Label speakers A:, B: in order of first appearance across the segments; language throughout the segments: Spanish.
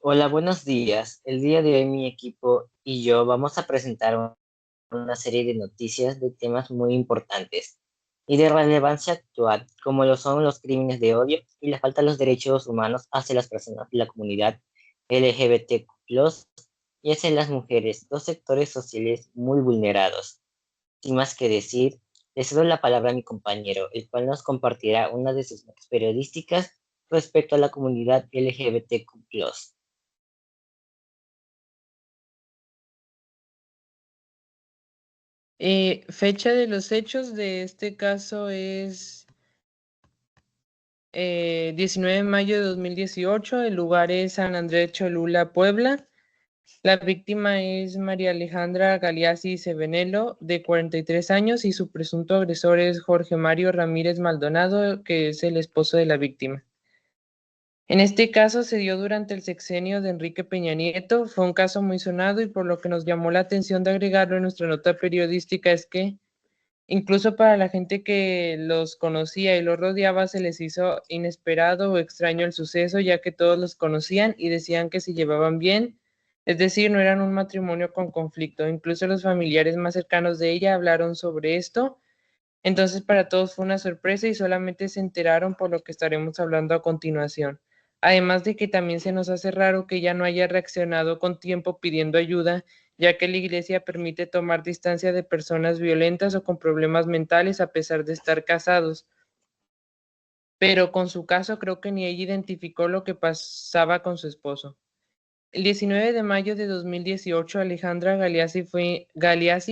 A: Hola, buenos días. El día de hoy mi equipo y yo vamos a presentar una serie de noticias de temas muy importantes y de relevancia actual, como lo son los crímenes de odio y la falta de los derechos humanos hacia las personas de la comunidad LGBTQ+, y hacia las mujeres, dos sectores sociales muy vulnerados. Sin más que decir, le cedo la palabra a mi compañero, el cual nos compartirá una de sus notas periodísticas respecto a la comunidad LGBTQ+.
B: Fecha de los hechos de este caso es 19 de mayo de 2018. El lugar es San Andrés Cholula, Puebla. La víctima es María Alejandra Galeazzi Sebenelo, de 43 años, y su presunto agresor es Jorge Mario Ramírez Maldonado, que es el esposo de la víctima. En este caso se dio durante el sexenio de Enrique Peña Nieto. Fue un caso muy sonado y por lo que nos llamó la atención de agregarlo en nuestra nota periodística es que incluso para la gente que los conocía y los rodeaba se les hizo inesperado o extraño el suceso, ya que todos los conocían y decían que se llevaban bien, es decir, no eran un matrimonio con conflicto. Incluso los familiares más cercanos de ella hablaron sobre esto. Entonces para todos fue una sorpresa y solamente se enteraron por lo que estaremos hablando a continuación. Además de que también se nos hace raro que ella no haya reaccionado con tiempo pidiendo ayuda, ya que la iglesia permite tomar distancia de personas violentas o con problemas mentales a pesar de estar casados. Pero con su caso creo que ni ella identificó lo que pasaba con su esposo. El 19 de mayo de 2018, Alejandra Galeazzi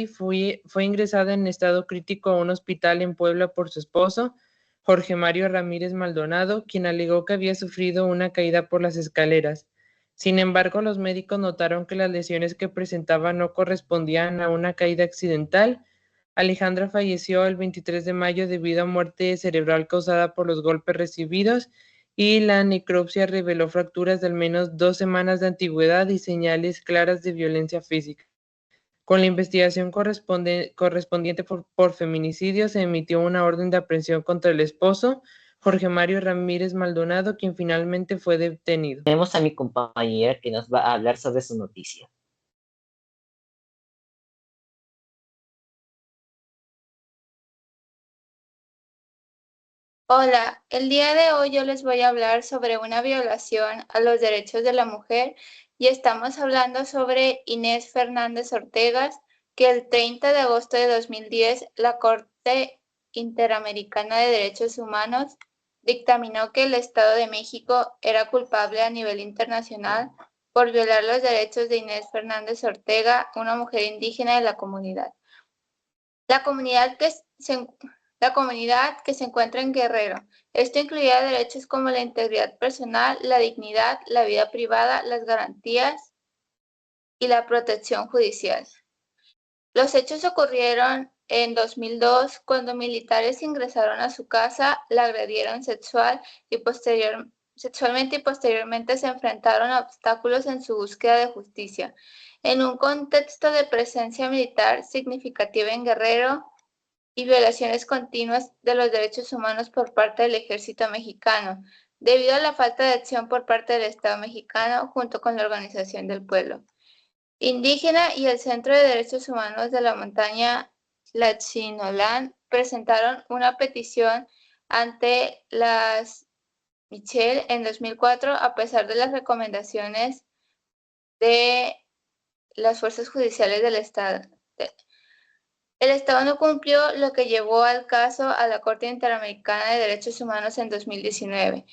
B: fue ingresada en estado crítico a un hospital en Puebla por su esposo, Jorge Mario Ramírez Maldonado, quien alegó que había sufrido una caída por las escaleras. Sin embargo, los médicos notaron que las lesiones que presentaba no correspondían a una caída accidental. Alejandra falleció el 23 de mayo debido a muerte cerebral causada por los golpes recibidos y la necropsia reveló fracturas de al menos 2 semanas de antigüedad y señales claras de violencia física. Con la investigación correspondiente por feminicidio, se emitió una orden de aprehensión contra el esposo, Jorge Mario Ramírez Maldonado, quien finalmente fue detenido.
A: Tenemos a mi compañera que nos va a hablar sobre su noticia.
C: Hola, el día de hoy yo les voy a hablar sobre una violación a los derechos de la mujer y estamos hablando sobre Inés Fernández Ortegas, que el 30 de agosto de 2010 la Corte Interamericana de Derechos Humanos dictaminó que el Estado de México era culpable a nivel internacional por violar los derechos de Inés Fernández Ortega, una mujer indígena de la comunidad. La comunidad que se encuentra en Guerrero. Esto incluía derechos como la integridad personal, la dignidad, la vida privada, las garantías y la protección judicial. Los hechos ocurrieron en 2002 cuando militares ingresaron a su casa, la agredieron sexualmente y posteriormente se enfrentaron a obstáculos en su búsqueda de justicia. En un contexto de presencia militar significativa en Guerrero, y violaciones continuas de los derechos humanos por parte del ejército mexicano, debido a la falta de acción por parte del Estado mexicano junto con la Organización del Pueblo Indígena y el Centro de Derechos Humanos de la Montaña Latzinolán presentaron una petición ante las Michelle en 2004 a pesar de las recomendaciones de las fuerzas judiciales del Estado. El Estado no cumplió, lo que llevó al caso a la Corte Interamericana de Derechos Humanos en 2019.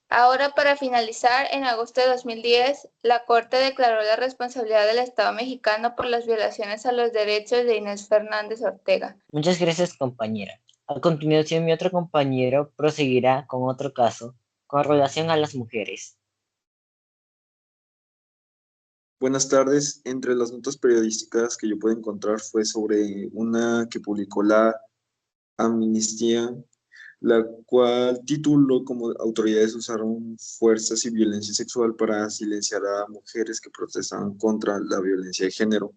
C: Ahora, para finalizar, en agosto de 2010, la Corte declaró la responsabilidad del Estado mexicano por las violaciones a los derechos de Inés Fernández Ortega.
A: Muchas gracias, compañera. A continuación, mi otro compañero proseguirá con otro caso con relación a las mujeres.
D: Buenas tardes. Entre las notas periodísticas que yo pude encontrar fue sobre una que publicó la Amnistía, la cual tituló como autoridades usaron fuerzas y violencia sexual para silenciar a mujeres que protestaban contra la violencia de género.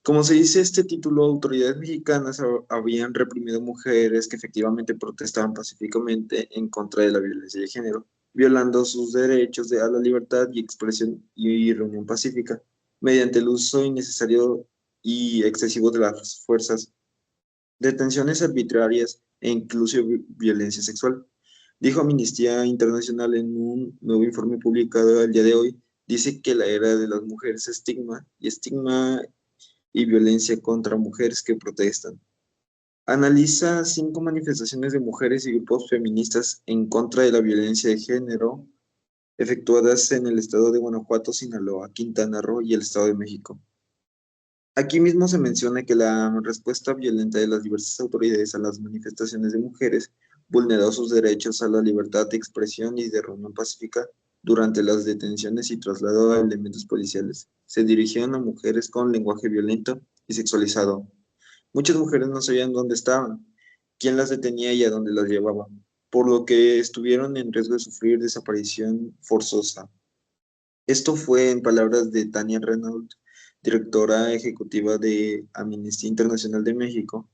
D: Como se dice este título, autoridades mexicanas habían reprimido mujeres que efectivamente protestaban pacíficamente en contra de la violencia de género. violando sus derechos a la libertad y expresión y reunión pacífica, mediante el uso innecesario y excesivo de las fuerzas, detenciones arbitrarias e incluso violencia sexual. Dijo Amnistía Internacional en un nuevo informe publicado el día de hoy, dice que la era de las mujeres estigma y violencia contra mujeres que protestan. Analiza 5 manifestaciones de mujeres y grupos feministas en contra de la violencia de género efectuadas en el estado de Guanajuato, Sinaloa, Quintana Roo y el Estado de México. Aquí mismo se menciona que la respuesta violenta de las diversas autoridades a las manifestaciones de mujeres vulneró sus derechos a la libertad de expresión y de reunión pacífica durante las detenciones y traslado a elementos policiales. Se dirigieron a mujeres con lenguaje violento y sexualizado. Muchas mujeres no sabían dónde estaban, quién las detenía y a dónde las llevaba, por lo que estuvieron en riesgo de sufrir desaparición forzosa. Esto fue en palabras de Tania Renaud, directora ejecutiva de Amnistía Internacional de México.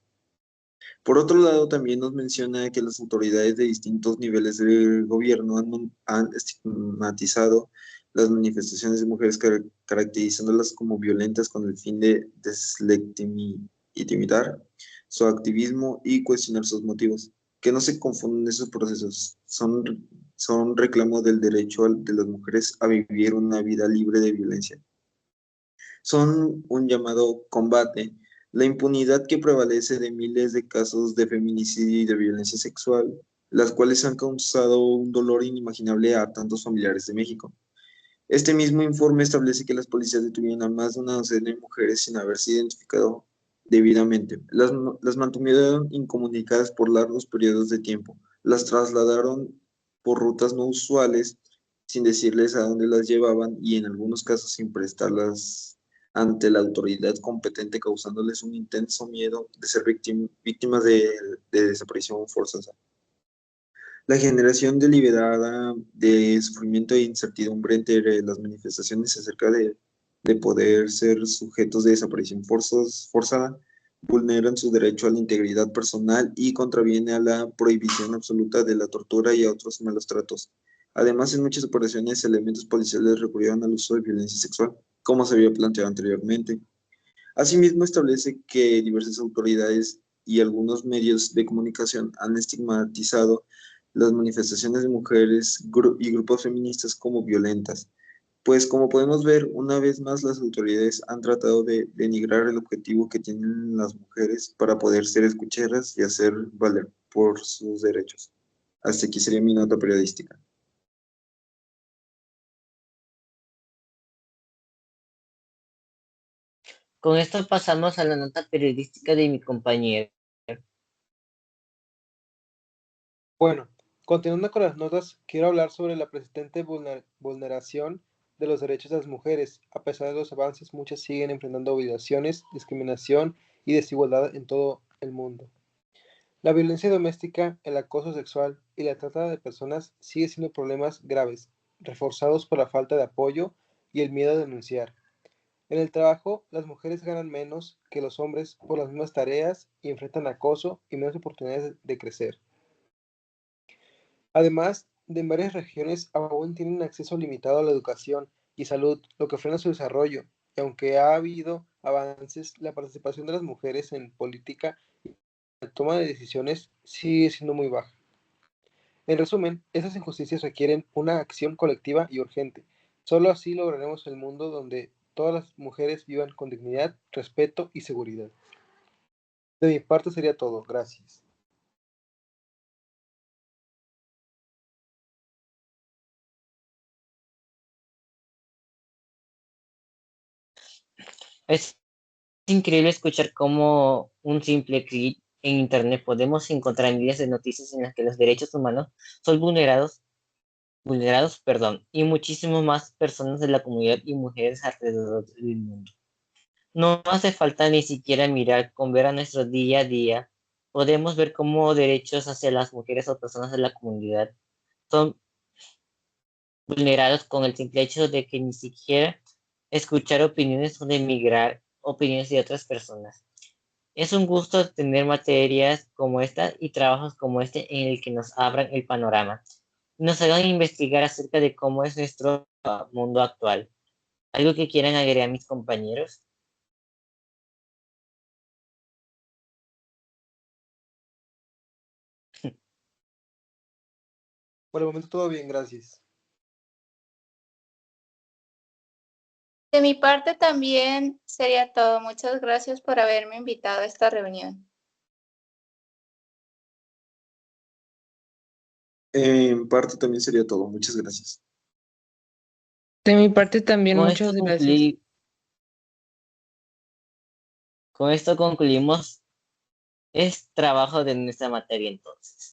D: Por otro lado, también nos menciona que las autoridades de distintos niveles del gobierno han estigmatizado las manifestaciones de mujeres, caracterizándolas como violentas con el fin de deslegitimar su activismo y cuestionar sus motivos. Que no se confunden esos procesos. Son reclamos del derecho de las mujeres a vivir una vida libre de violencia. Son un llamado combate la impunidad que prevalece de miles de casos de feminicidio y de violencia sexual, las cuales han causado un dolor inimaginable a tantos familiares de México. Este mismo informe establece que las policías detuvieron a más de una docena de mujeres sin haberse identificado debidamente. Las mantuvieron incomunicadas por largos periodos de tiempo, las trasladaron por rutas no usuales sin decirles a dónde las llevaban y en algunos casos sin prestarlas ante la autoridad competente, causándoles un intenso miedo de ser víctimas de desaparición forzosa. La generación deliberada de sufrimiento e incertidumbre entre las manifestaciones acerca de poder ser sujetos de desaparición forzada vulneran su derecho a la integridad personal y contraviene a la prohibición absoluta de la tortura y a otros malos tratos. Además, en muchas operaciones, elementos policiales recurrieron al uso de violencia sexual, como se había planteado anteriormente. Asimismo, establece que diversas autoridades y algunos medios de comunicación han estigmatizado las manifestaciones de mujeres y grupos feministas como violentas, pues como podemos ver, una vez más las autoridades han tratado de denigrar el objetivo que tienen las mujeres para poder ser escuchadas y hacer valer por sus derechos. Hasta aquí sería mi nota periodística.
A: Con esto pasamos a la nota periodística de mi compañero.
E: Bueno, continuando con las notas, quiero hablar sobre la persistente vulneración de los derechos de las mujeres. A pesar de los avances, muchas siguen enfrentando violaciones, discriminación y desigualdad en todo el mundo. La violencia doméstica, el acoso sexual y la trata de personas siguen siendo problemas graves, reforzados por la falta de apoyo y el miedo a denunciar. En el trabajo, las mujeres ganan menos que los hombres por las mismas tareas y enfrentan acoso y menos oportunidades de crecer. Además, en varias regiones aún tienen acceso limitado a la educación y salud, lo que frena su desarrollo, y aunque ha habido avances, la participación de las mujeres en política y la toma de decisiones sigue siendo muy baja. En resumen, esas injusticias requieren una acción colectiva y urgente. Solo así lograremos el mundo donde todas las mujeres vivan con dignidad, respeto y seguridad. De mi parte sería todo. Gracias.
A: Es increíble escuchar cómo un simple clic en internet podemos encontrar miles de noticias en las que los derechos humanos son vulnerados, y muchísimo más personas de la comunidad y mujeres alrededor del mundo. No hace falta ni siquiera mirar, con ver a nuestro día a día, podemos ver cómo derechos hacia las mujeres o personas de la comunidad son vulnerados con el simple hecho de que ni siquiera escuchar opiniones o de emigrar opiniones de otras personas. Es un gusto tener materias como esta y trabajos como este en el que nos abran el panorama. nos hagan investigar acerca de cómo es nuestro mundo actual. ¿Algo que quieran agregar mis compañeros?
E: Por el momento todo bien, gracias.
C: De mi parte también sería todo. Muchas gracias por haberme invitado a esta reunión.
D: En parte también sería todo. Muchas gracias.
B: De mi parte también,
A: Con
B: muchas
A: esto
B: gracias.
A: con esto concluimos. Es trabajo de nuestra materia entonces.